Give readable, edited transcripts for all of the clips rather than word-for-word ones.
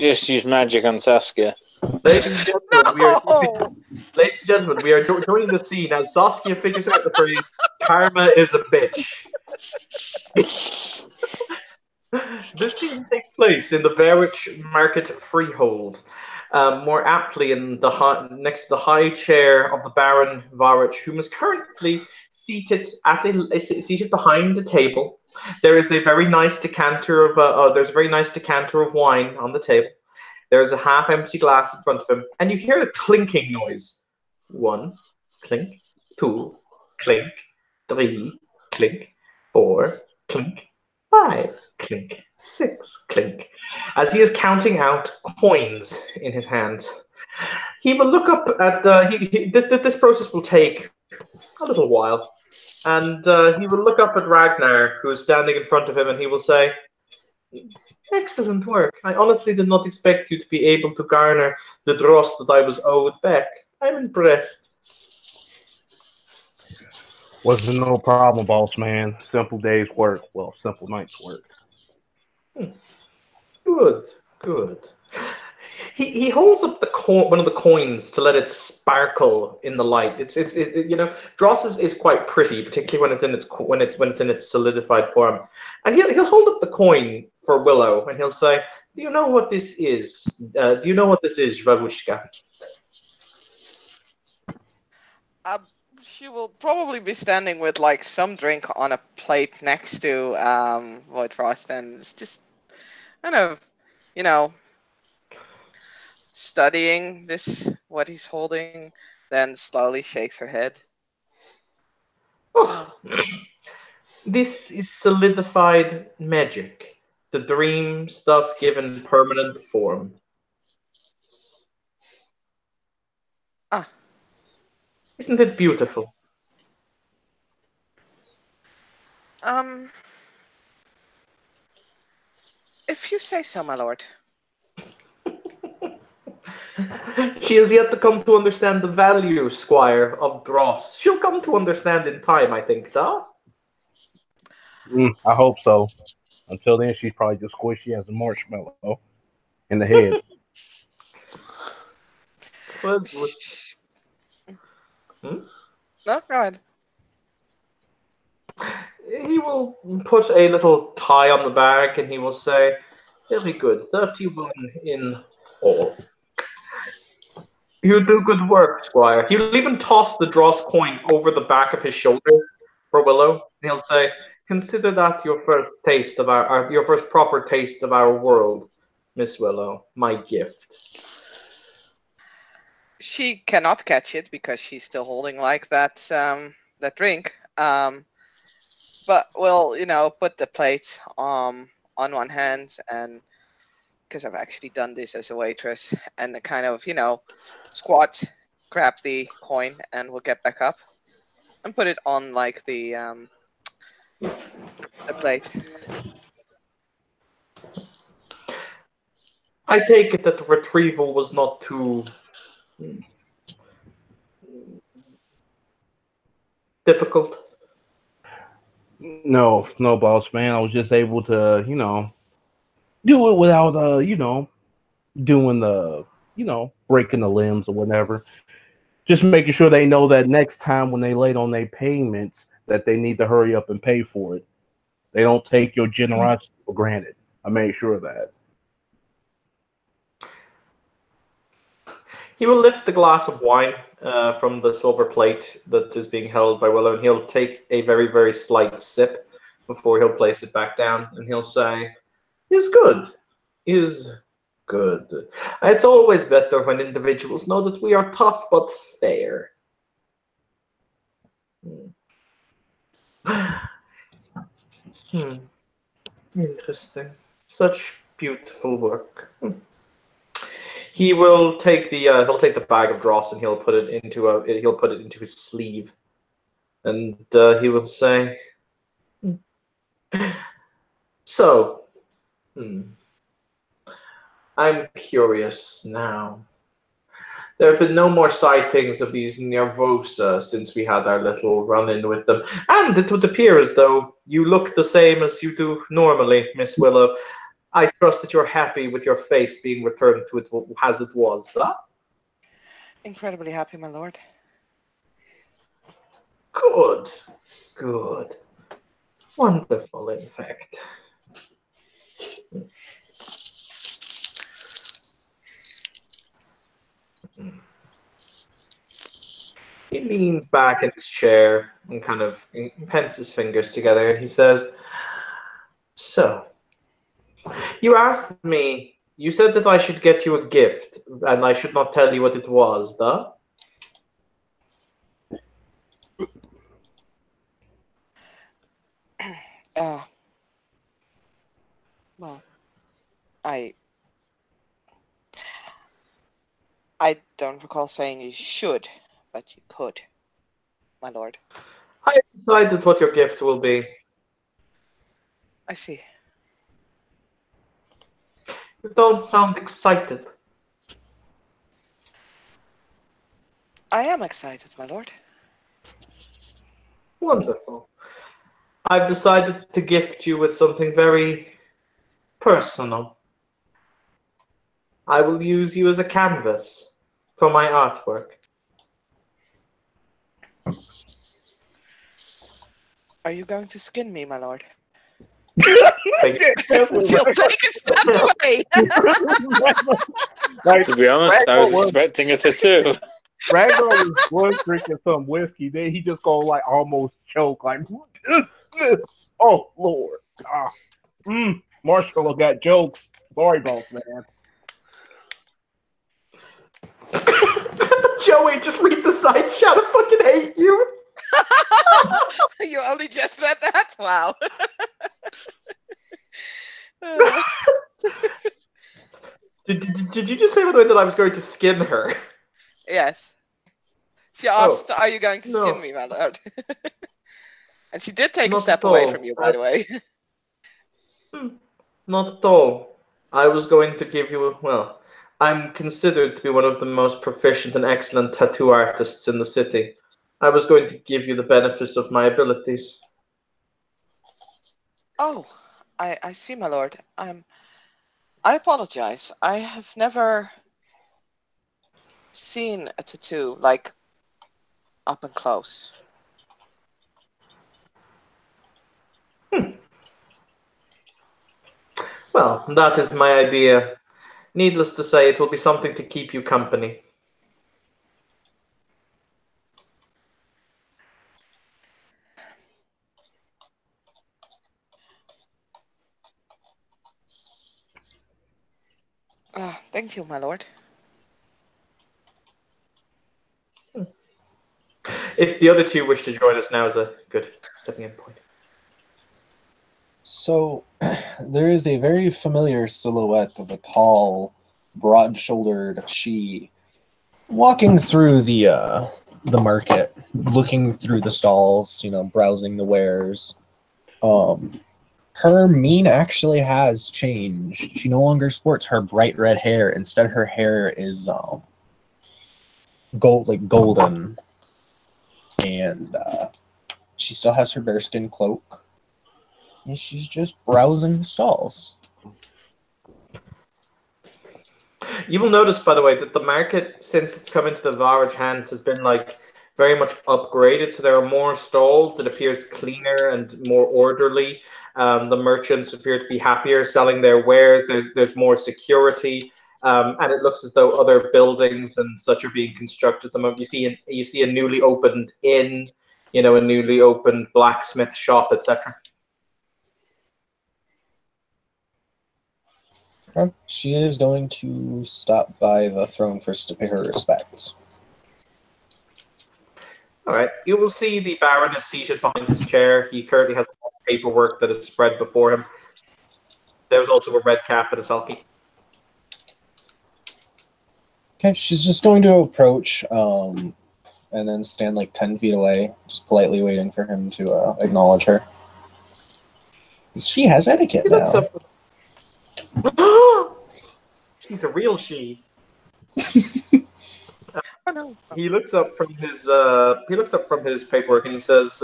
Just use magic on Saskia. Ladies and gentlemen, No! we are joining the scene as Saskia figures out the phrase "Karma is a bitch." This scene takes place in the Verwich Market freehold, more aptly in the next to the high chair of the Baron Varwich, whom is currently seated seated behind a table. There is a very nice decanter of wine on the table. There is a half-empty glass in front of him, and you hear a clinking noise. 1, clink, 2, clink, 3, clink, 4, clink, 5, clink, 6, clink, as he is counting out coins in his hand. He will look up at this process will take a little while, and he will look up at Ragnar, who is standing in front of him, and he will say, "Excellent work. I honestly did not expect you to be able to garner the dross that I was owed back. I'm impressed." Wasn't no problem, boss man. Simple day's work. Well, simple night's work. Good, good. He holds up one of the coins to let it sparkle in the light. Dross is quite pretty, particularly when it's in its solidified form. And he'll hold up the coin for Willow, and he'll say, "Do you know what this is? Do you know what this is, Ravushka?" She will probably be standing with like some drink on a plate next to Void Frost, and it's just kind of, studying what he's holding, then slowly shakes her head. Oh, this is solidified magic. The dream stuff given permanent form. Ah. Isn't it beautiful? If you say so, my lord. She has yet to come to understand the value, Squire, of dross. She'll come to understand in time, I think, da? I hope so. Until then, she's probably just squishy as a marshmallow in the head. No, go ahead. He will put a little tie on the bag, and he will say, "Very good, 31 in all. You do good work, Squire." He'll even toss the dross coin over the back of his shoulder for Willow. He'll say, "Consider that your first taste of your first proper taste of our world, Miss Willow. My gift." She cannot catch it because she's still holding like that drink. But we'll put the plate on one hand, and because I've actually done this as a waitress, and the kind of squat, grab the coin, and we'll get back up and put it on like the plate. I take it that the retrieval was not too difficult. No, boss man. I was just able to, do it without, doing the, breaking the limbs or whatever. Just making sure they know that next time when they late on their payments, that they need to hurry up and pay for it. They don't take your generosity for granted. I made sure of that. He will lift the glass of wine from the silver plate that is being held by Willow, and he'll take a very, very slight sip before he'll place it back down, and he'll say, "Is good. Is good. It's always better when individuals know that we are tough but fair." Interesting. Such beautiful work. He will take the bag of dross, and he'll put it into his sleeve, and he will say, "So, I'm curious now. There have been no more sightings of these Nervosa since we had our little run-in with them, and it would appear as though you look the same as you do normally, Miss Willow. I trust that you're happy with your face being returned to it as it was, huh? Incredibly happy, my lord. Good. Good. Wonderful, in fact. He leans back in his chair and kind of pens his fingers together and he says, So, you asked me, you said that I should get you a gift and I should not tell you what it was, duh? Uh, well, I I don't recall saying you should, but you could, my lord. I have decided what your gift will be. I see. You don't sound excited. I am excited, my lord. Wonderful. I've decided to gift you with something very personal. I will use you as a canvas for my artwork. Are you going to skin me, my lord? Thank you. You'll take a step away. Like, To be honest, I was Ragnar expecting a tattoo. was drinking some whiskey. Then he just go like almost choke. Like, oh Lord, Marshmallow got jokes. Sorry, boss man. Joey, just read the side chat. I fucking hate you. You only just read that? Wow. Did you just say, by the way, that I was going to skin her? Yes. She asked, Oh, are you going to no. skin me, my lord? And she did take a Not step at away all. from you, by the way. Not at all. I was going to give you, well, I'm considered to be one of the most proficient and excellent tattoo artists in the city. I was going to give you the benefits of my abilities. Oh, I see, my lord. I apologize. I have never seen a tattoo, like, up and close. Well, that is my idea. Needless to say, it will be something to keep you company. Thank you, my lord. If the other two wish to join us, now is a good stepping in point. So, there is a very familiar silhouette of a tall, broad-shouldered she walking through the market, looking through the stalls, browsing the wares. Her mien actually has changed. She no longer sports her bright red hair. Instead, her hair is golden, and she still has her bearskin cloak. And she's just browsing the stalls. You will notice, by the way, that the market, since it's come into the Varage hands, has been like very much upgraded. So there are more stalls. It appears cleaner and more orderly. The merchants appear to be happier selling their wares. There's more security, and it looks as though other buildings and such are being constructed at the moment. You see a newly opened inn, a newly opened blacksmith shop, etc. She is going to stop by the throne first to pay her respects. All right. You will see the Baron is seated behind his chair. He currently has paperwork that is spread before him. There's also a red cap and a sulky. Okay, she's just going to approach and then stand like 10 feet away, just politely waiting for him to acknowledge her. She has etiquette now. She's a real she. Oh, no. He looks up from his paperwork and he says,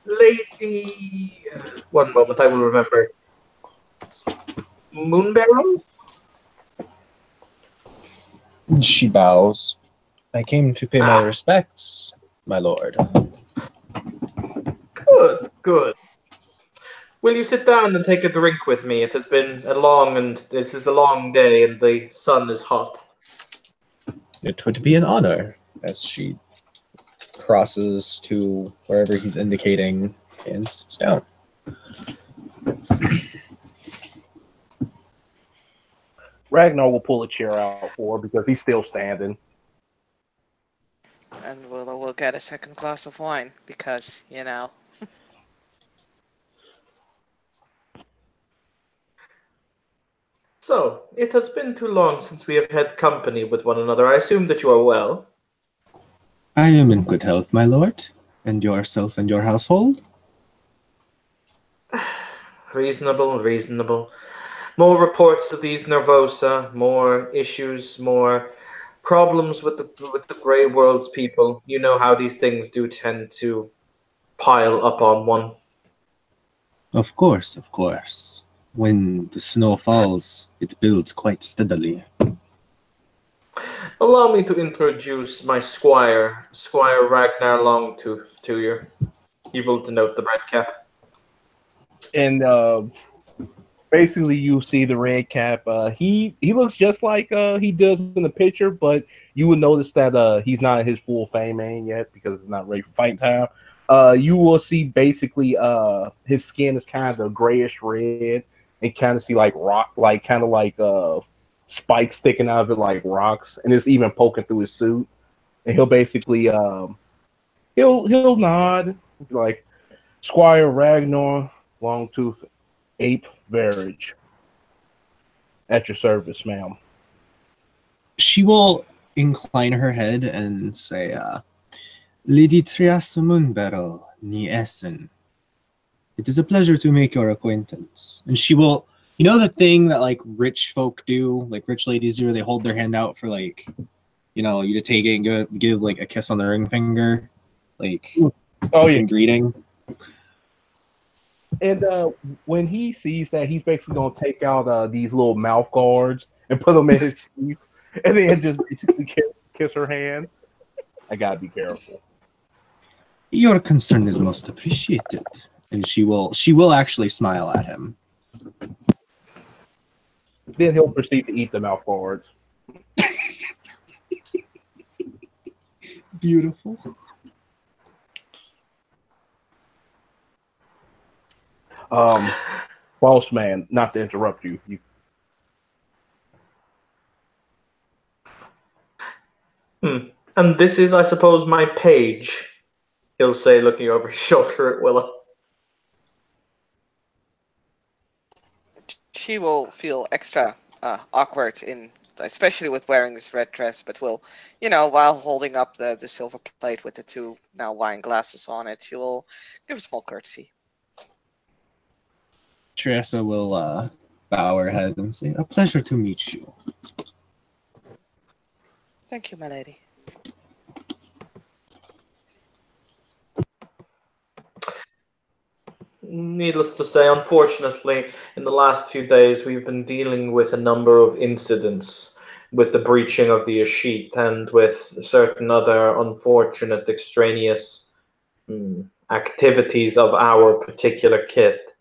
"Lady, one moment, I will remember. Moonbarrow? She bows. I came to pay my respects, my lord. Good, good. Will you sit down and take a drink with me? It has been a long day, and the sun is hot. It would be an honor, as she crosses to wherever he's indicating and sits down. Ragnar will pull a chair out for her because he's still standing. And we'll get a second glass of wine because, you know. So, it has been too long since we have had company with one another. I assume that you are well. I am in good health, my lord. And yourself and your household? Reasonable, reasonable. More reports of these Nervosa, more issues, more problems with the Grey World's people. You know how these things do tend to pile up on one. Of course, of course. When the snow falls, it builds quite steadily. Allow me to introduce my squire, Squire Ragnar Longtooth, to you. He will denote the red cap. And basically, you see the red cap. He looks just like he does in the picture, but you would notice that he's not in his full fame man yet because it's not ready for fight time. You will see basically his skin is kind of grayish red, and kind of see like rock, like kind of like spikes sticking out of it like rocks, and it's even poking through his suit. And he'll basically he'll nod like Squire Ragnar Longtooth Ape Verage. At your service, ma'am. She will incline her head and say, Lady Trias Moonbarrow ni Essen. It is a pleasure to make your acquaintance. And she will, you know the thing that like rich folk do, like rich ladies do, where they hold their hand out for like, you know, you to take it and give like a kiss on the ring finger, like in greeting. And when he sees that, he's basically gonna take out these little mouth guards and put them in his teeth, and then just basically kiss her hand. I gotta be careful. Your concern is most appreciated. And she will actually smile at him. Then he'll proceed to eat the mouth guards. Beautiful. Boss man, not to interrupt you. And this is, I suppose, my page, he'll say, looking over his shoulder at Willa. She will feel extra awkward especially with wearing this red dress, but will, you know, while holding up the silver plate with the two now wine glasses on it, she will give a small courtesy. Teresa will bow her head and say, "A pleasure to meet you." Thank you, my lady. Needless to say, unfortunately, in the last few days, we've been dealing with a number of incidents with the breaching of the Ashit and with certain other unfortunate extraneous activities of our particular kit.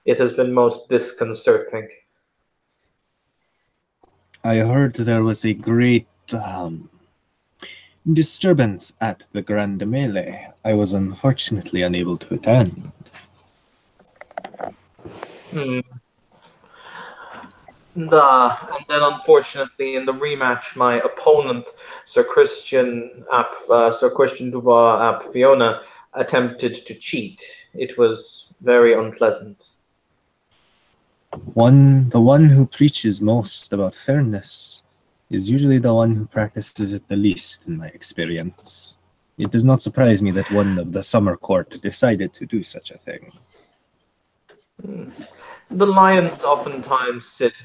It has been most disconcerting. I heard there was a great disturbance at the Grand Melee. I was unfortunately unable to attend. And then, unfortunately, in the rematch, my opponent, Sir Christian Dubois Ap Fiona, attempted to cheat. It was very unpleasant. The one who preaches most about fairness is usually the one who practices it the least, in my experience. It does not surprise me that one of the summer court decided to do such a thing. The lions oftentimes sit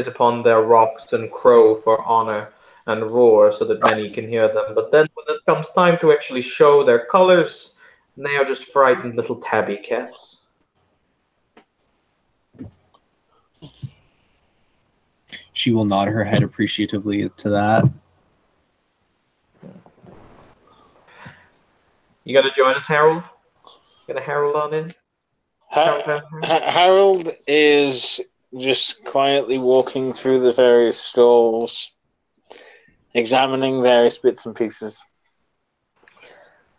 upon their rocks and crow for honor and roar so that many can hear them. But then when it comes time to actually show their colors, they are just frightened little tabby cats. She will nod her head appreciatively to that. You gonna join us, Harold? Gonna Harold on in? Harold is just quietly walking through the various stalls, examining various bits and pieces.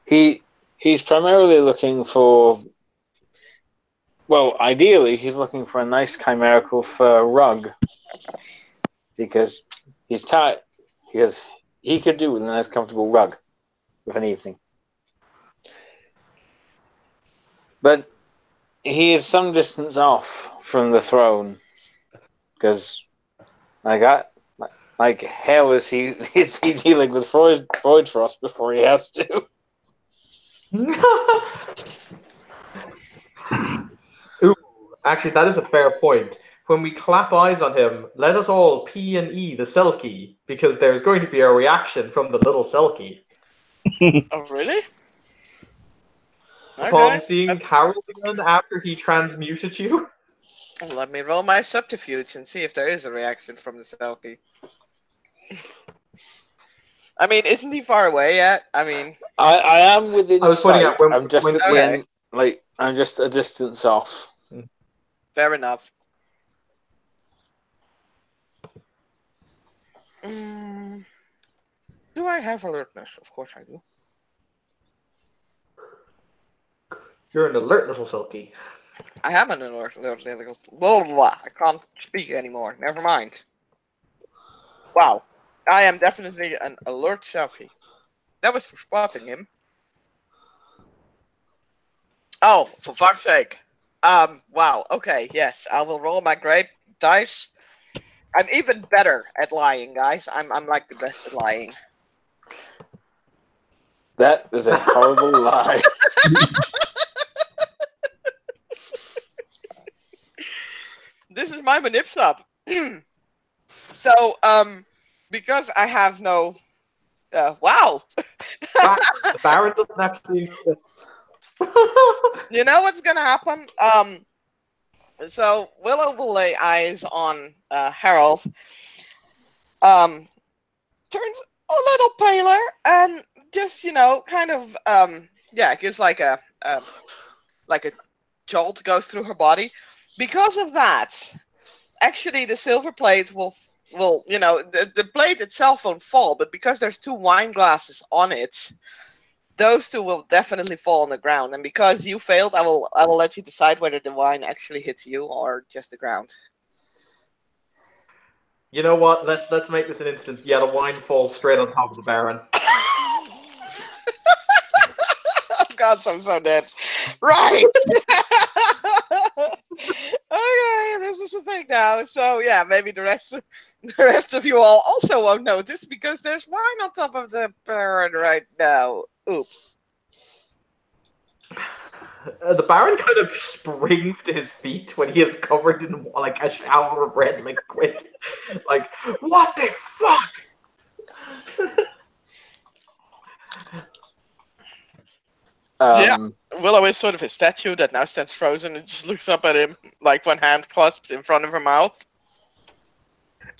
He's primarily looking for, well, ideally he's looking for a nice chimerical fur rug, because he's tired, because he could do with a nice comfortable rug of an evening. But he is some distance off from the throne, because like hell is he dealing with Freud Frost before he has to. Ooh, actually, that is a fair point. When we clap eyes on him, let us all P and E the Selkie, because there's going to be a reaction from the little Selkie. Oh, really? Upon Okay. seeing Harold again after he transmuted you. Let me roll my subterfuge and see if there is a reaction from the Selkie. I mean, isn't he far away yet? I mean, I am within I was pointing sight. out when- I'm just when- at the Okay. end, like I'm just a distance off. fair enough. Do I have alertness? Of course I do. You're an alert little Selkie. I am an alert. Blah, blah, blah. I can't speak anymore. Never mind. Wow. I am definitely an alert Selkie. That was for spotting him. Oh, for fuck's sake. Wow. Okay, yes. I will roll my great dice. I'm even better at lying, guys. I'm like the best at lying. That is a horrible lie. This is my manip sub. So, because I have no wow. The Baron doesn't actually exist. You know what's gonna happen? So Willow will lay eyes on Harold. Turns a little paler and just kind of gives like a jolt goes through her body. Because of that, actually the silver plate will the plate itself won't fall, but because there's two wine glasses on it, those two will definitely fall on the ground. And because you failed, I will let you decide whether the wine actually hits you or just the ground. You know what? Let's make this an instant. Yeah, the wine falls straight on top of the Baron. Oh God, I'm so dead. Right. Okay, this is the thing now. So yeah, maybe the rest of you all also won't notice because there's wine on top of the Baron right now. Oops. The Baron kind of springs to his feet when he is covered in like a shower of red liquid. Like, what the fuck? Yeah. Willow is sort of a statue that now stands frozen and just looks up at him, like one hand clasped in front of her mouth.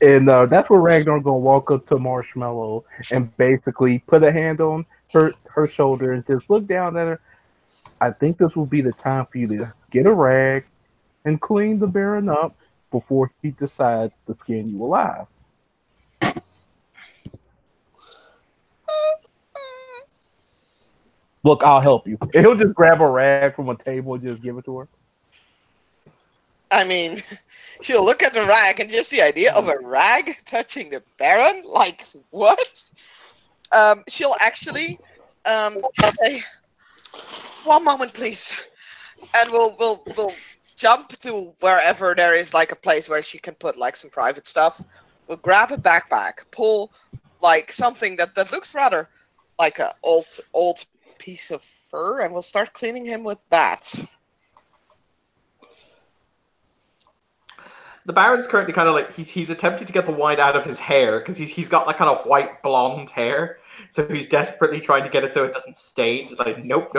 And that's where Ragnar gonna walk up to Marshmallow and basically put a hand on her shoulder and just look down at her. I think this will be the time for you to get a rag and clean the Baron up before he decides to skin you alive. Look, I'll help you. And he'll just grab a rag from a table and just give it to her. I mean, she'll look at the rag and just the idea of a rag touching the Baron, like what? She'll actually just say, "One moment, please," and we'll jump to wherever there is like a place where she can put like some private stuff. We'll grab a backpack, pull like something that looks rather like a old piece of fur, and we'll start cleaning him with that. The Baron's currently kind of like he's attempting to get the wine out of his hair because he's got like kind of white blonde hair, so he's desperately trying to get it so it doesn't stain. Just like nope.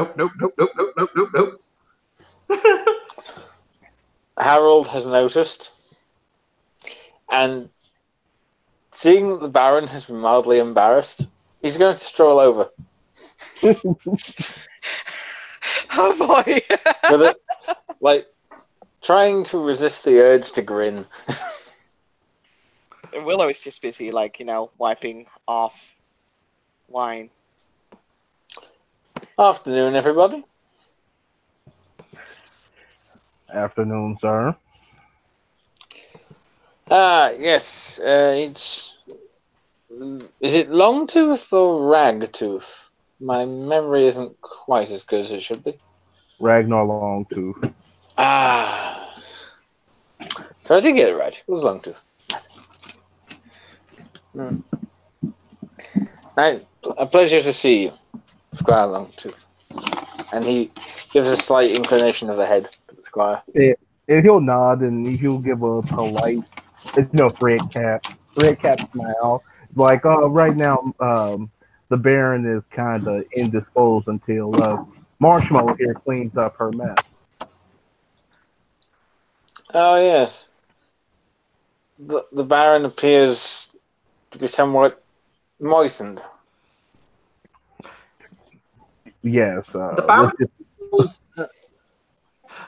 Harold has noticed, and seeing that the Baron has been mildly embarrassed, he's going to stroll over. Oh boy! With it, like, trying to resist the urge to grin. Willow is just busy, like, wiping off wine. Afternoon, everybody. Afternoon, sir. Yes. It's. Is it Longtooth or Ragtooth? My memory isn't quite as good as it should be. Ragnar Longtooth. Ah. So I did get it right. It was Longtooth. A pleasure to see you, Squire Longtooth. And he gives a slight inclination of the head to the Squire. And he'll nod and he'll give a polite, red cap smile. Like, right now, the Baron is kind of indisposed until Marshmallow here cleans up her mess. Oh, yes. The Baron appears to be somewhat moistened. Yes. The Baron. I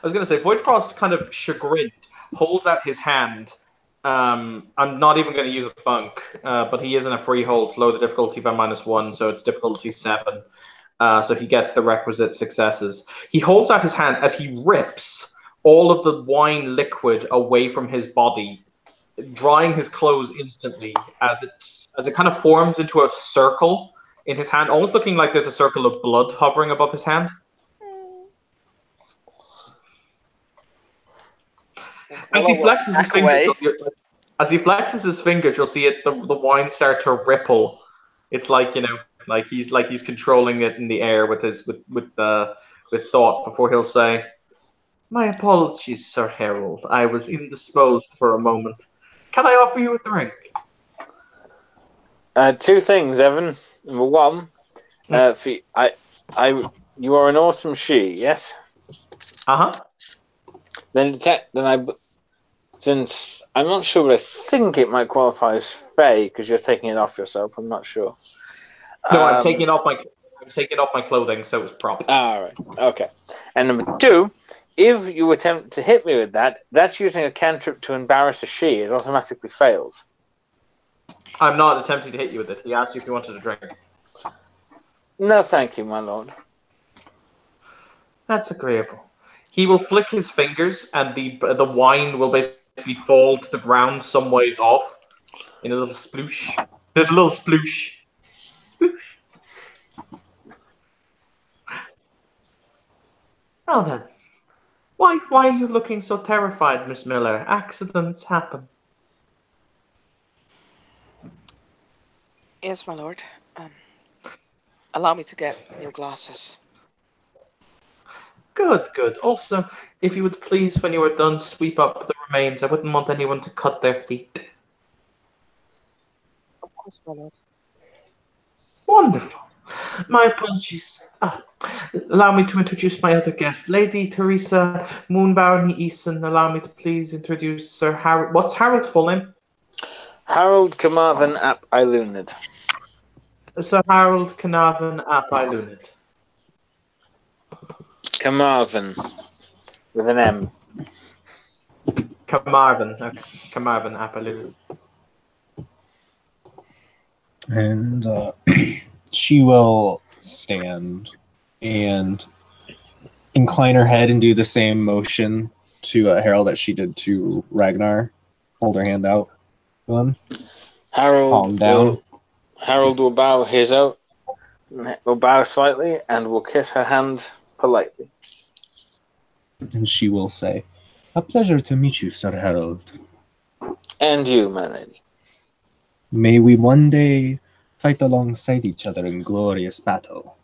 was going to say, Void Frost, kind of chagrined, holds out his hand. I'm not even going to use a bunk, but he is in a freehold, low the difficulty by -1, so it's difficulty 7. So he gets the requisite successes. He holds out his hand as he rips all of the wine liquid away from his body, drying his clothes instantly as it kind of forms into a circle in his hand, almost looking like there's a circle of blood hovering above his hand. As he flexes his fingers, you'll see it. The wine start to ripple. It's like he's controlling it in the air with thought before he'll say, "My apologies, Sir Harold. I was indisposed for a moment. Can I offer you a drink?" Two things, Evan. Number one, you are an awesome she, yes? Since I'm not sure, but I think it might qualify as Fae because you're taking it off yourself. I'm not sure. No, I'm taking off my clothing, so it's proper. All right. Okay. And number two, if you attempt to hit me with that, that's using a cantrip to embarrass a she. It automatically fails. I'm not attempting to hit you with it. He asked you if you wanted a drink. No, thank you, my lord. That's agreeable. He will flick his fingers, and the wine will basically fall to the ground some ways off in a little sploosh. There's a little sploosh. Sploosh. Well then, why are you looking so terrified, Miss Miller? Accidents happen. Yes, my lord. Allow me to get new glasses. Good. Also, if you would please, when you are done, sweep up the remains. I wouldn't want anyone to cut their feet. Of course, my lord. Wonderful. My apologies. Allow me to introduce my other guest, Lady Teresa Moonbarony Eason. Allow me to please introduce Sir Harold. What's Harold's full name? Harold Carmarthen ap Ilunid. Sir Harold Carnarvon ap Ilunid. Carmarthen with an M. Carmarthen. Okay. Carmarthen ap Ilunid. And she will stand and incline her head and do the same motion to Harold that she did to Ragnar. Hold her hand out to him. Palm down. Harold will bow his out, will bow slightly, and will kiss her hand politely. And she will say, "A pleasure to meet you, Sir Harold. And you, my lady. May we one day fight alongside each other in glorious battle."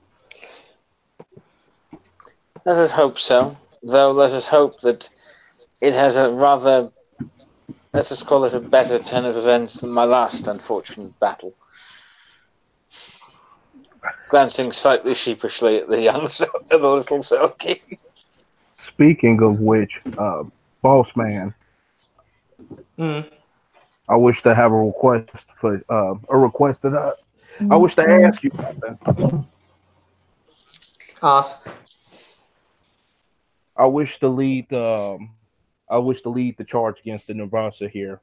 Let us hope so. Though let us hope that it has a rather, let us call it a better turn of events than my last unfortunate battle. Glancing slightly sheepishly at the the little Soki. Speaking of which, boss man, I wish to have a request for I wish to ask you something. Ask. I wish to lead the charge against the Navasa here.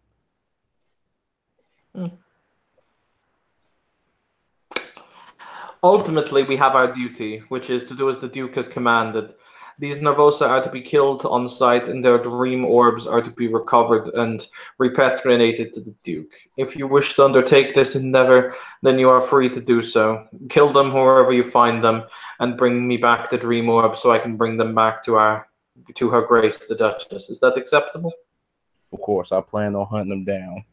Ultimately, we have our duty, which is to do as the Duke has commanded. These Nervosa are to be killed on sight, and their dream orbs are to be recovered and repatriated to the Duke. If you wish to undertake this endeavor, then you are free to do so. Kill them wherever you find them, and bring me back the dream orb so I can bring them back to Her Grace the Duchess. Is that acceptable? Of course, I plan on hunting them down.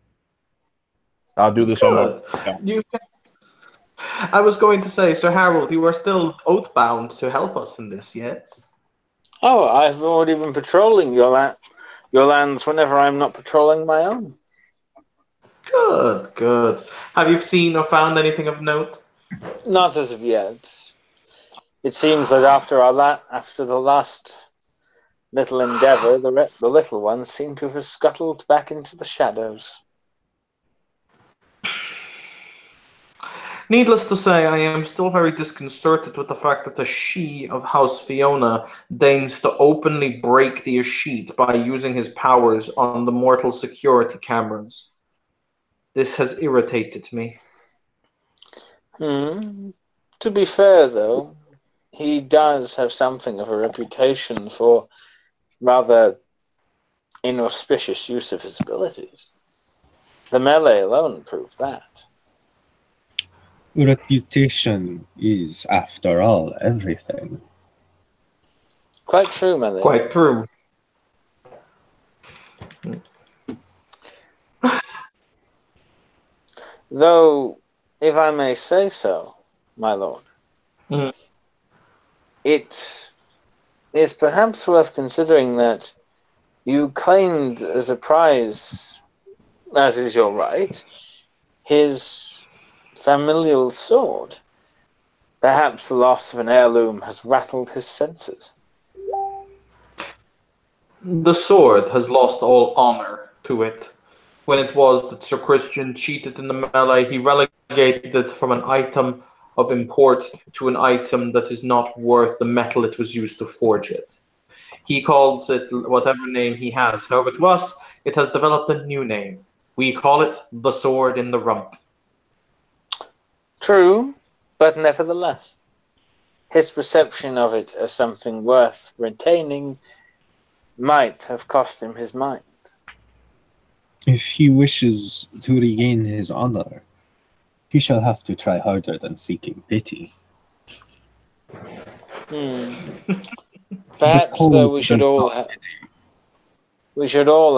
I'll do this on Good. my. I was going to say, Sir Harold, you are still oath-bound to help us in this, yes? Oh, I've already been patrolling your lands whenever I'm not patrolling my own. Good, good. Have you seen or found anything of note? Not as of yet. It seems that after the last little endeavor, the little ones seem to have scuttled back into the shadows. Needless to say, I am still very disconcerted with the fact that the she of House Fiona deigns to openly break the Ashit by using his powers on the mortal security cameras. This has irritated me. To be fair, though, he does have something of a reputation for rather inauspicious use of his abilities. The melee alone proved that. Reputation is, after all, everything. Quite true, melee. Quite true. Though, if I may say so, my lord, it is perhaps worth considering that you claimed as a prize, as is your right, his familial sword. Perhaps the loss of an heirloom has rattled his senses. The sword has lost all honor to it. When it was that Sir Christian cheated in the melee, he relegated it from an item of import to an item that is not worth the metal it was used to forge it. He calls it whatever name he has. However, to us, it has developed a new name. We call it the sword in the rump. True, but nevertheless, his perception of it as something worth retaining might have cost him his mind. If he wishes to regain his honor, he shall have to try harder than seeking pity. Perhaps, though, we should all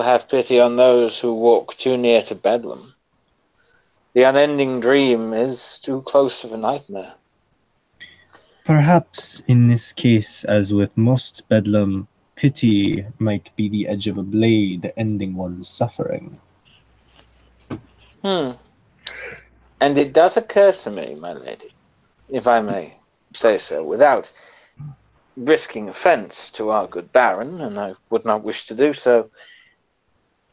have pity on those who walk too near to Bedlam. The unending dream is too close of a nightmare. Perhaps in this case, as with most Bedlam, pity might be the edge of a blade ending one's suffering. And it does occur to me, my lady, if I may say so, without risking offence to our good Baron, and I would not wish to do so,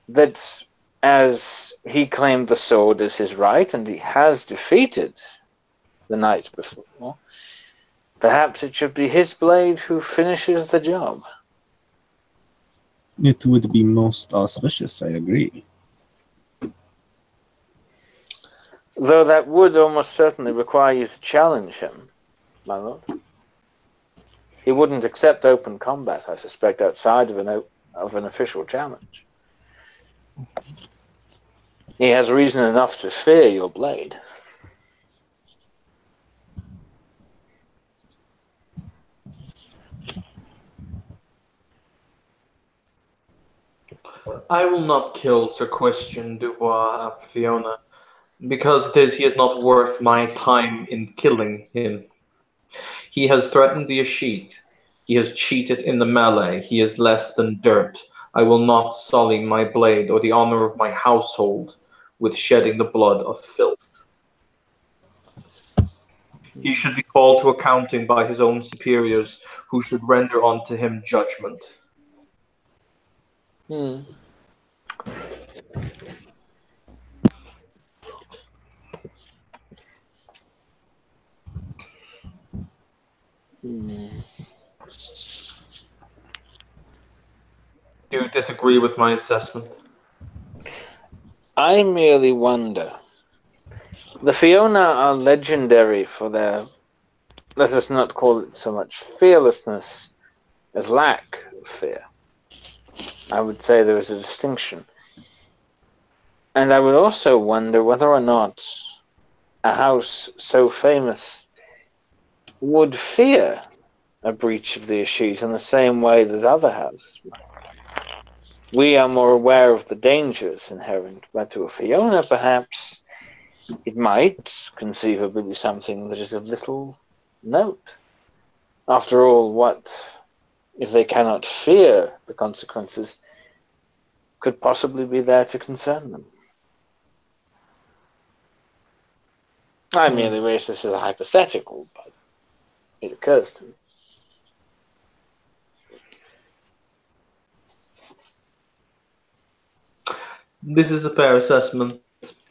that as he claimed the sword as his right, and he has defeated the knight before, perhaps it should be his blade who finishes the job. It would be most auspicious, I agree. Though that would almost certainly require you to challenge him, my lord. He wouldn't accept open combat, I suspect, outside of an official challenge. He has reason enough to fear your blade. I will not kill Sir Christian Dubois ap Fiona, because he is not worth my time in killing him. He has threatened the Ashit. He has cheated in the melee. He is less than dirt. I will not sully my blade or the honor of my household with shedding the blood of filth. He should be called to accounting by his own superiors, who should render unto him judgment. do disagree with my assessment. I merely wonder. The Fiona are legendary for their, let us not call it so much fearlessness as lack of fear. I would say there is a distinction. And I would also wonder whether or not a house so famous would fear a breach of the Ashes in the same way that other houses might. We are more aware of the dangers inherent, but to a Fiona, perhaps, it might conceivably be something that is of little note. After all, what if they cannot fear the consequences could possibly be there to concern them? I merely raise this as a hypothetical, but it occurs to me. This is a fair assessment.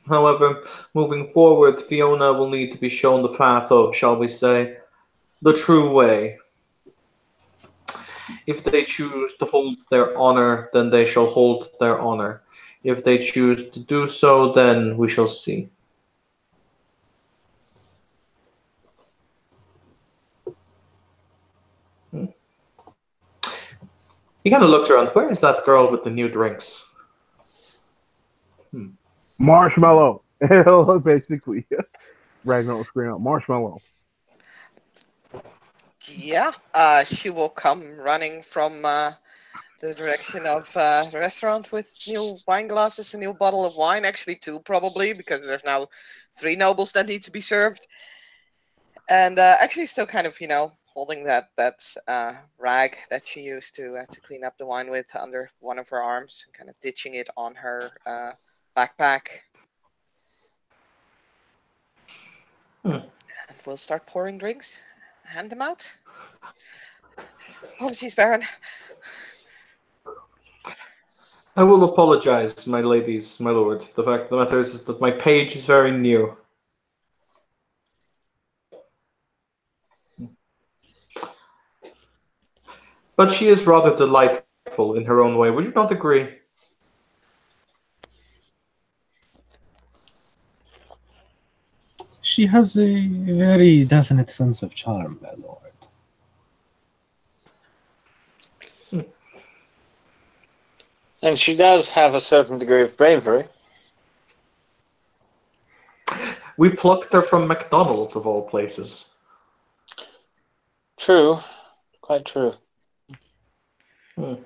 However, moving forward, Fiona will need to be shown the path of, shall we say, the true way. If they choose to hold their honor, then they shall hold their honor. If they choose to do so, then we shall see. He kind of looks around. Where is that girl with the new drinks? Marshmallow. Basically. Ragnar scream out, marshmallow. Yeah, she will come running from the direction of the restaurant with new wine glasses, a new bottle of wine, actually two probably, because there's now 3 nobles that need to be served. And actually still kind of, holding that rag that she used to clean up the wine with under one of her arms, kind of ditching it on her backpack. And we'll start pouring drinks, hand them out. Apologies, Baron. I will apologize, my ladies, my lord. The fact of the matter is that my page is very new. But she is rather delightful in her own way. Would you not agree? She has a very definite sense of charm, my lord. And she does have a certain degree of bravery. We plucked her from McDonald's, of all places. True. Quite true. Do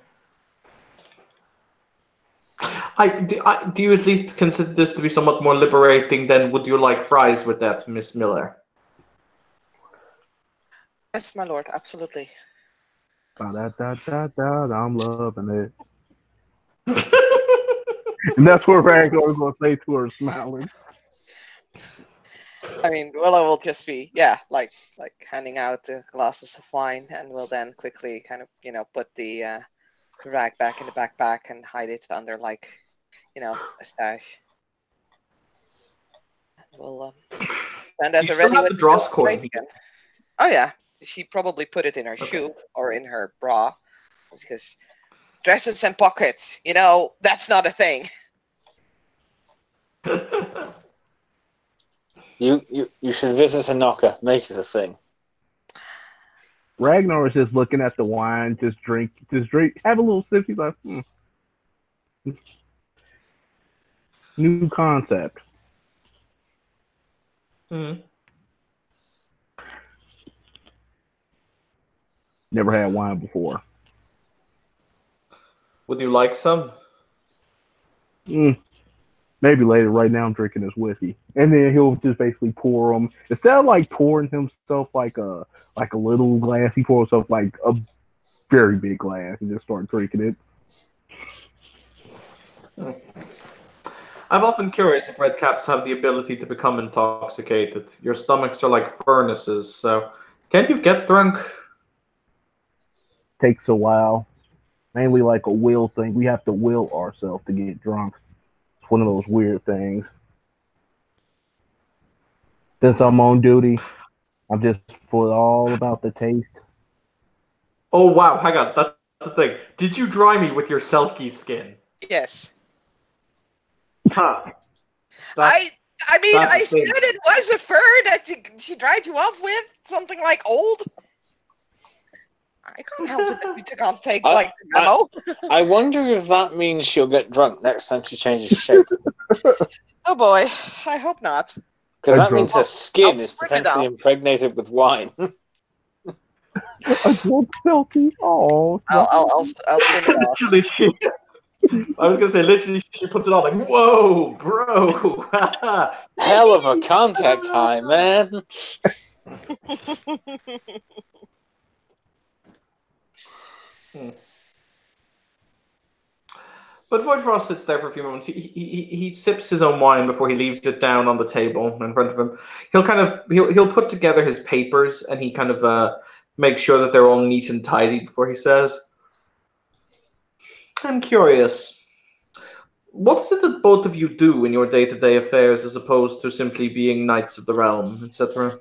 you at least consider this to be somewhat more liberating than would you like fries with that, Miss Miller? Yes, my lord, absolutely. I'm loving it. And that's what Ragnar's gonna say to her, smiling. I mean, Willow will just be, like handing out the glasses of wine, and will then quickly kind of, put the rag back in the backpack and hide it under, like, a stash. And we'll stand at You the still ready have with the the Dross silver coin plate here. again. Oh yeah, she probably put it in her Okay. shoe or in her bra, because dresses and pockets, that's not a thing. You should visit a knocker, make it a thing. Ragnar is just looking at the wine, just drink, have a little sip. He's like, new concept. Never had wine before. Would you like some? Maybe later. Right now, I'm drinking this whiskey, and then he'll just basically pour them instead of like pouring himself like a little glass. He pours himself like a very big glass and just start drinking it. I'm often curious if redcaps have the ability to become intoxicated. Your stomachs are like furnaces, so can you get drunk? Takes a while. Mainly like a will thing. We have to will ourselves to get drunk. It's one of those weird things. Since I'm on duty, I'm just for all about the taste. Oh wow, hang on, that's the thing. Did you dry me with your selkie skin? Yes. Huh. I mean, that's I the said thing. it was a fur that she dried you off with, something like old. I can't help it that you can't take like the memo. I wonder if that means she'll get drunk next time she changes shape. Oh boy, I hope not. Because A that drunk- means her skin is script it potentially up. impregnated with wine. A drunk selfie. Oh, I'll spin it off. Literally, I was gonna say, literally, she puts it on like, "Whoa, bro!" Hell of a contact high, man. But Void Frost sits there for a few moments. He sips his own wine before he leaves it down on the table in front of him. He'll put together his papers and he kind of makes sure that they're all neat and tidy before he says, "I'm curious. What is it that both of you do in your day-to-day affairs as opposed to simply being knights of the realm, etc.?"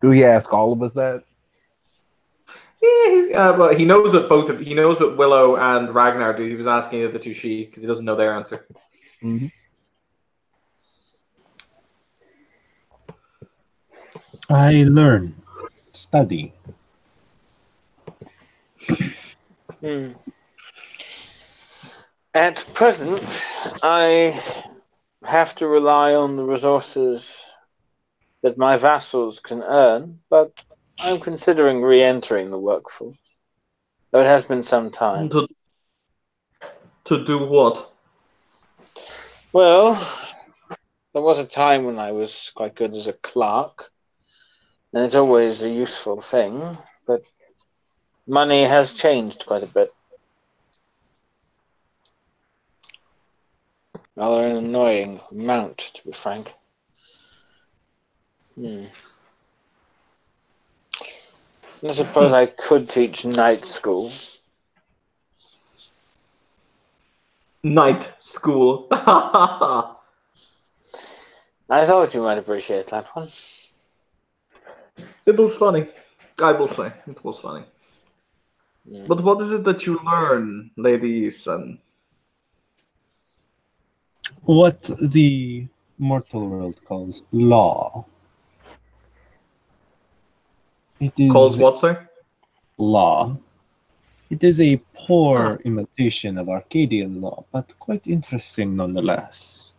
do he ask all of us that? Yeah, well, he knows what Willow and Ragnar do. He was asking the other two she because he doesn't know their answer. Mm-hmm. I learn, study. At present, I have to rely on the resources that my vassals can earn, but I'm considering re-entering the workforce. Though it has been some time. To do what? Well, there was a time when I was quite good as a clerk, and it's always a useful thing, but money has changed quite a bit. Rather an annoying amount, to be frank. I suppose I could teach night school. Night school. I thought you might appreciate that one. It was funny. I will say it was funny. But what is it that you learn, Lady Eason? What the mortal world calls law. It Called is what, sir? law. It is a poor imitation of Arcadian law, but quite interesting nonetheless.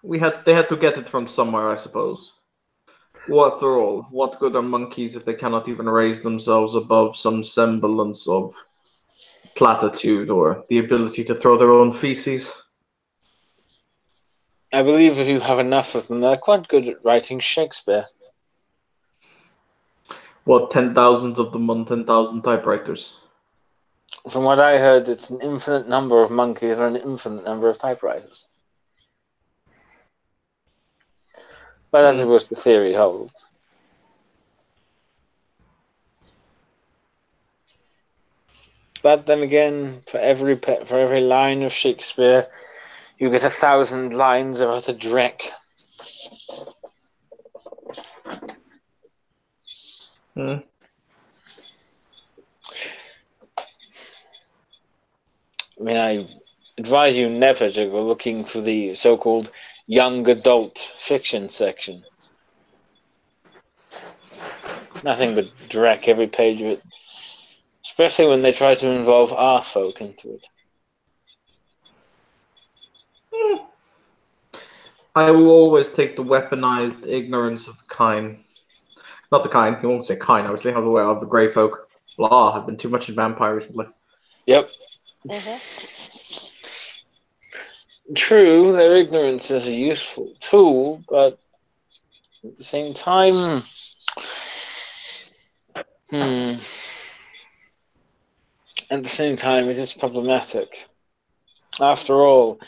They had to get it from somewhere, I suppose. After all, what good are monkeys if they cannot even raise themselves above some semblance of platitude or the ability to throw their own feces? I believe if you have enough of them, they're quite good at writing Shakespeare. What, 10,000 of them on 10,000 typewriters? From what I heard, it's an infinite number of monkeys or an infinite number of typewriters. But I suppose the theory holds. But then again, for every line of Shakespeare, you get 1,000 lines of other dreck. I mean, I advise you never to go looking for the so-called young adult fiction section. Nothing but dreck every page of it. Especially when they try to involve our folk into it. I will always take the weaponized ignorance of the kind. Not the kind, you won't say kind, obviously, of the grey folk. Blah, I've been too much in vampire recently. Yep. True, their ignorance is a useful tool, but at the same time, it is problematic. After all,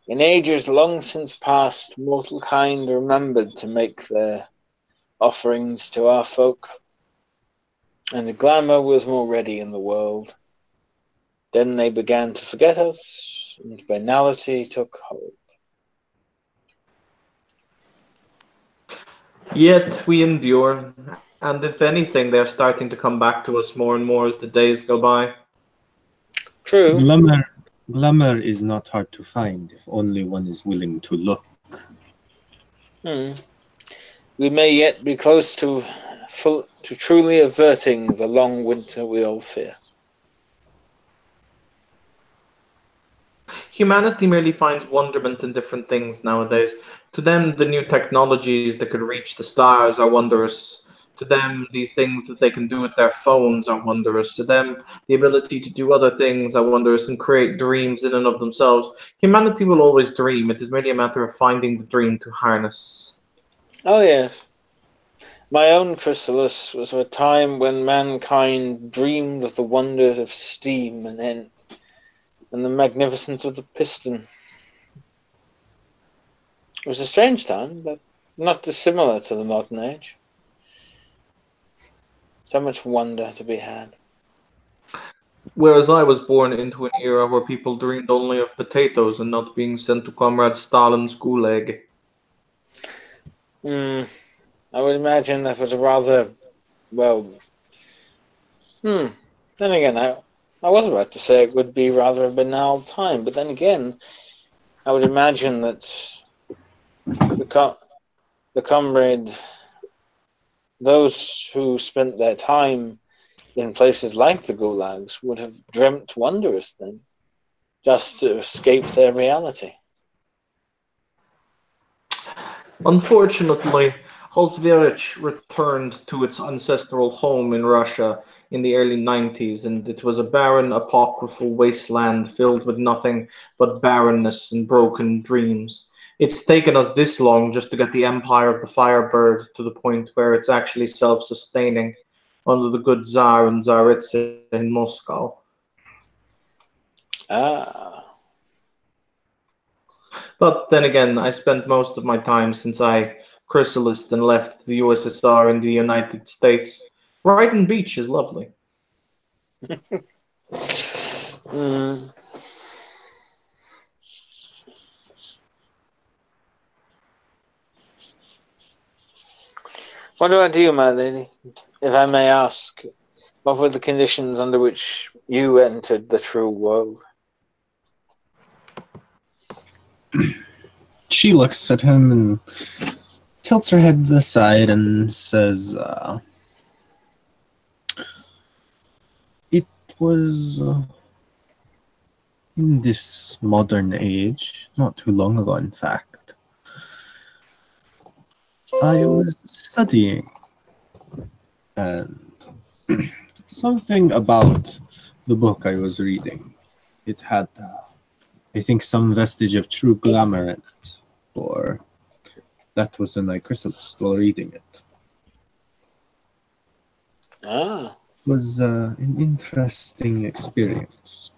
in ages long since past, mortal kind remembered to make their offerings to our folk, and the glamour was more ready in the world. Then they began to forget us, and banality took hold. Yet we endure, and if anything, they're starting to come back to us more and more as the days go by. True. Glamour is not hard to find if only one is willing to look. Hmm. We may yet be close to truly averting the long winter we all fear. Humanity merely finds wonderment in different things nowadays. To them, the new technologies that could reach the stars are wondrous. To them, these things that they can do with their phones are wondrous. To them, the ability to do other things are wondrous and create dreams in and of themselves. Humanity will always dream. It is merely a matter of finding the dream to harness. Oh, yes. My own chrysalis was a time when mankind dreamed of the wonders of steam and the magnificence of the piston. It was a strange time, but not dissimilar to the modern age. So much wonder to be had. Whereas I was born into an era where people dreamed only of potatoes and not being sent to Comrade Stalin's gulag. I would imagine that was a rather, well, then again, I was about to say it would be rather a banal time, but then again, I would imagine that the comrade, those who spent their time in places like the gulags would have dreamt wondrous things just to escape their reality. Unfortunately, Holzvirch returned to its ancestral home in Russia in the early 90s, and it was a barren, apocryphal wasteland filled with nothing but barrenness and broken dreams. It's taken us this long just to get the empire of the Firebird to the point where it's actually self sustaining under the good Tsar and Tsaritsa in Moscow. Ah, But then again, I spent most of my time since I chrysalised and left the USSR in the United States. Brighton Beach is lovely. mm. What about you, my lady? If I may ask, what were the conditions under which you entered the true world? She looks at him and tilts her head to the side and says, it was in this modern age, not too long ago, in fact. I was studying, and something about the book I was reading, it had, I think, some vestige of true glamour in it, or that was when I chrysalis while reading it. Ah, It was an interesting experience.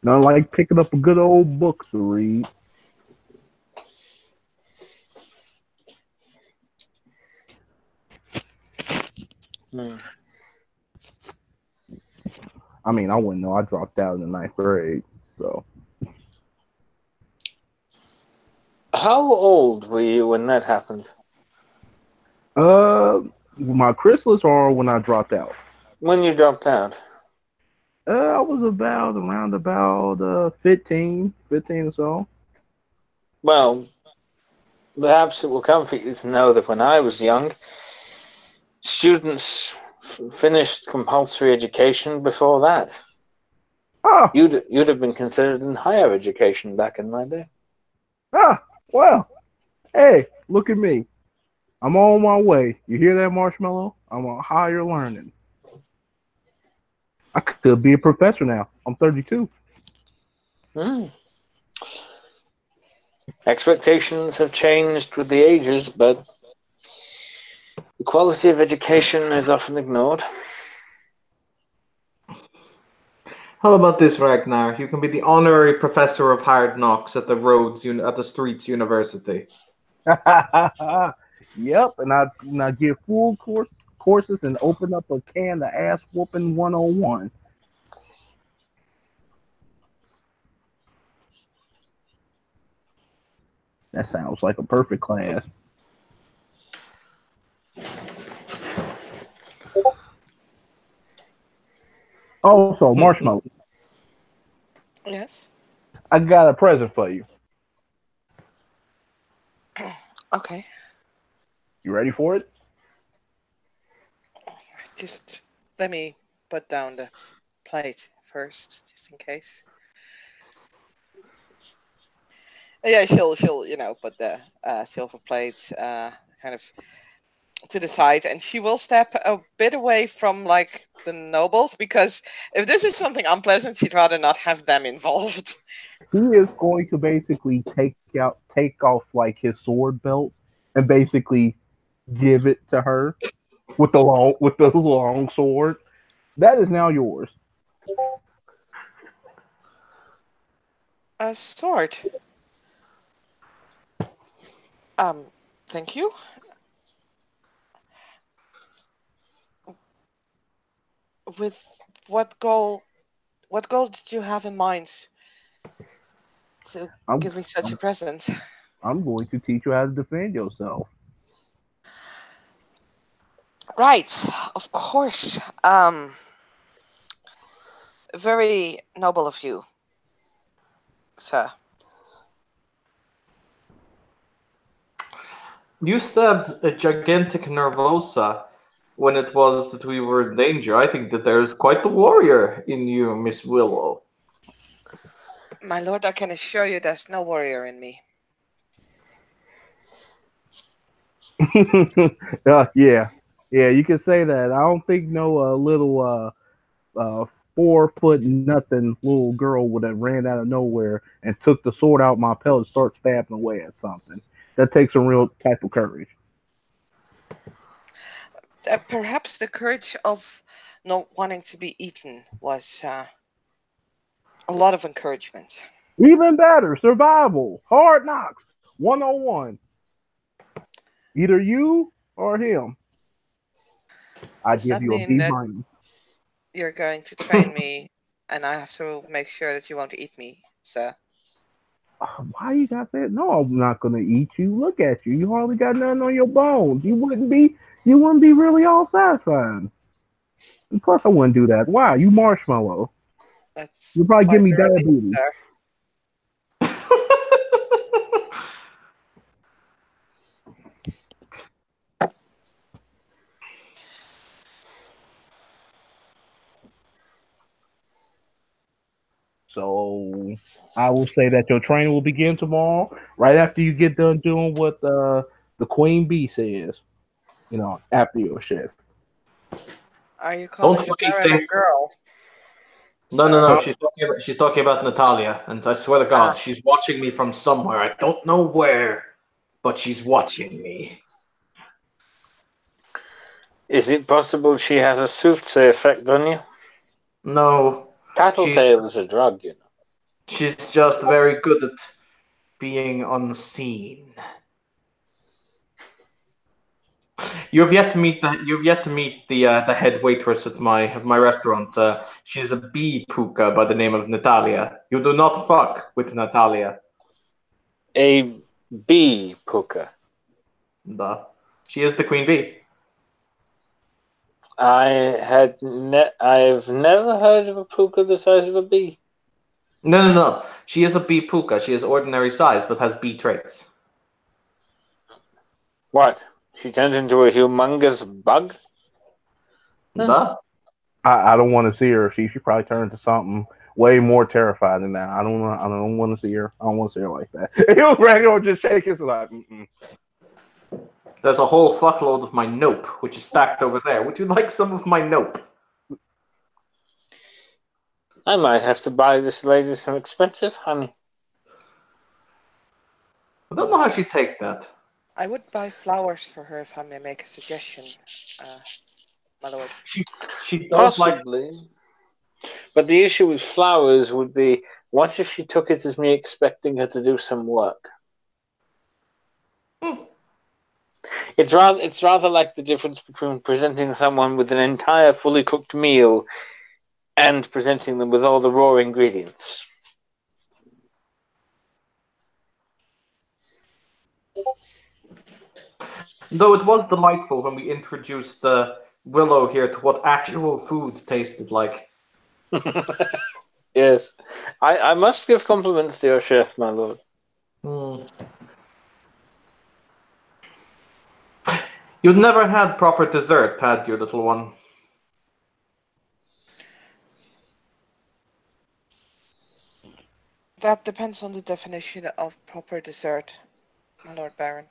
Not like picking up a good old book to read. hmm. I mean, I wouldn't know. I dropped out in the ninth grade, so How old were you when that happened? my chrysalis or when I dropped out. When you dropped out? I was around about 15 or so. Well, perhaps it will comfort you to know that when I was young, students finished compulsory education before that. Ah, You'd have been considered in higher education back in my day. well, hey, look at me. I'm on my way. You hear that, Marshmallow? I'm on higher learning. I could be a professor now. I'm 32. Hmm. Expectations have changed with the ages, but the quality of education is often ignored. How about this, Ragnar? You can be the honorary professor of hard knocks at the Streets University. Yep, and I give full courses and open up a can of ass whooping 101. That sounds like a perfect class. Also, Marshmallow, Yes. I got a present for you. Okay. You ready for it? Just let me put down the plate first, just in case. Yeah, she'll put the silver plate kind of to the side, and she will step a bit away from like the nobles, because if this is something unpleasant, she'd rather not have them involved. He is going to basically take off like his sword belt and basically give it to her with the long sword. That is now yours. A sword. Thank you. With what goal? What goal did you have in mind to I'm give me such a I'm, present? I'm going to teach you how to defend yourself. Right, of course. Very noble of you, sir. You stabbed a gigantic nervosa when it was that we were in danger. I think that there's quite the warrior in you, Miss Willow. My lord, I can assure you there's no warrior in me. Yeah, yeah, you can say that. I don't think no little 4 foot nothing little girl would have ran out of nowhere and took the sword out my pelt and start stabbing away at something. That takes some real type of courage. Perhaps the courage of not wanting to be eaten was a lot of encouragement. Even better, survival, hard knocks, 101. Either you or him. I Does give that you a mean B that minus. you're going to train me and I have to make sure that you won't eat me, sir? Why you got that? No, I'm not gonna eat you. Look at you. You hardly got nothing on your bones. You wouldn't be really all satisfied. And plus, I wouldn't do that. Why? You marshmallow. That's You probably give quite me a relief, diabetes. sir. So I will say that your training will begin tomorrow, right after you get done doing what the queen bee says. After your shift. Are you Don't calling the fucking Baron a say. girl, No, no, sir? no. Huh? She's talking about Natalia, and I swear to Ah, God, she's watching me from somewhere. I don't know where, but she's watching me. Is it possible she has a soothsayer effect on you? No, she's Tattletale is a drug, you know. she's just very good at being unseen. You've yet to meet the head waitress at my restaurant. She's a bee puka by the name of Natalia. You do not fuck with Natalia. A bee puka. The She is the queen bee. I've never heard of a puka the size of a bee. No, no, no. She is a bee puka. She is ordinary size, but has bee traits. What? She turns into a humongous bug? The I don't want to see her. She probably turned to something way more terrified than that. I don't want to see her. I don't want to see her like that. He'll regular just shake his like. Mm-mm. There's a whole fuckload of my nope, which is stacked over there. Would you like some of my nope? I might have to buy this lady some expensive honey. I don't know how she'd take that. I would buy flowers for her if I may make a suggestion, uh, my lord. She does like. Possibly. But the issue with flowers would be, what if she took it as me expecting her to do some work? Hmm. It's rather like the difference between presenting someone with an entire fully cooked meal and presenting them with all the raw ingredients. Though it was delightful when we introduced the Willow here to what actual food tasted like. Yes, I must give compliments to your chef, my lord. You'd never had proper dessert, had you, little one? That depends on the definition of proper dessert, my Lord Baron.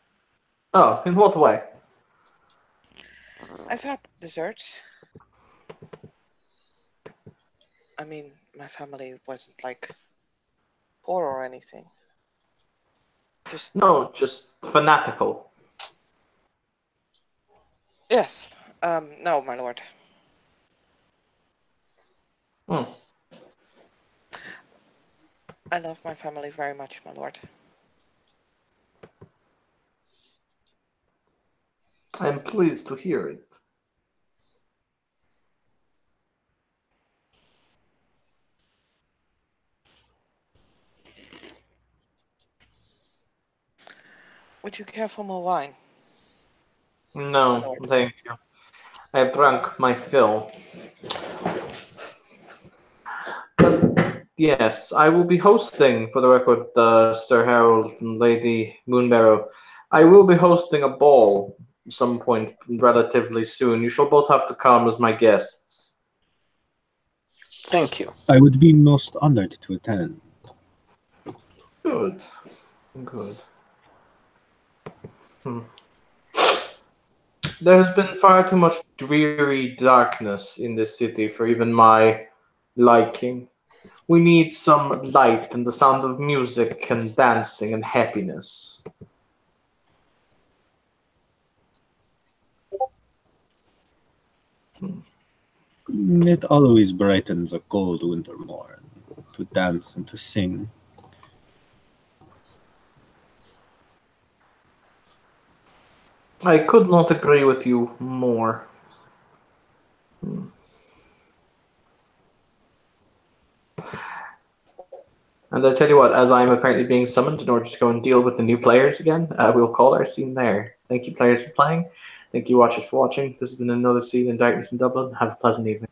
Oh, in what way? I've had desserts. I mean, my family wasn't like poor or anything. No, just fanatical. Yes. No, my lord. I love my family very much, my lord. I'm pleased to hear it. Would you care for more wine? No, thank you. I've drunk my fill. Yes, I will be hosting, for the record, Sir Harold and Lady Moonbarrow. I will be hosting a ball some point relatively soon. You shall both have to come as my guests. Thank you. I would be most honored to attend. Good. Good. There has been far too much dreary darkness in this city for even my liking. We need some light and the sound of music and dancing and happiness. It always brightens a cold winter morn to dance and to sing. I could not agree with you more. And I tell you what, as I'm apparently being summoned in order to go and deal with the new players again, we'll call our scene there. Thank you, players, for playing. Thank you, watchers, for watching. This has been another scene in Darkness in Dublin. Have a pleasant evening.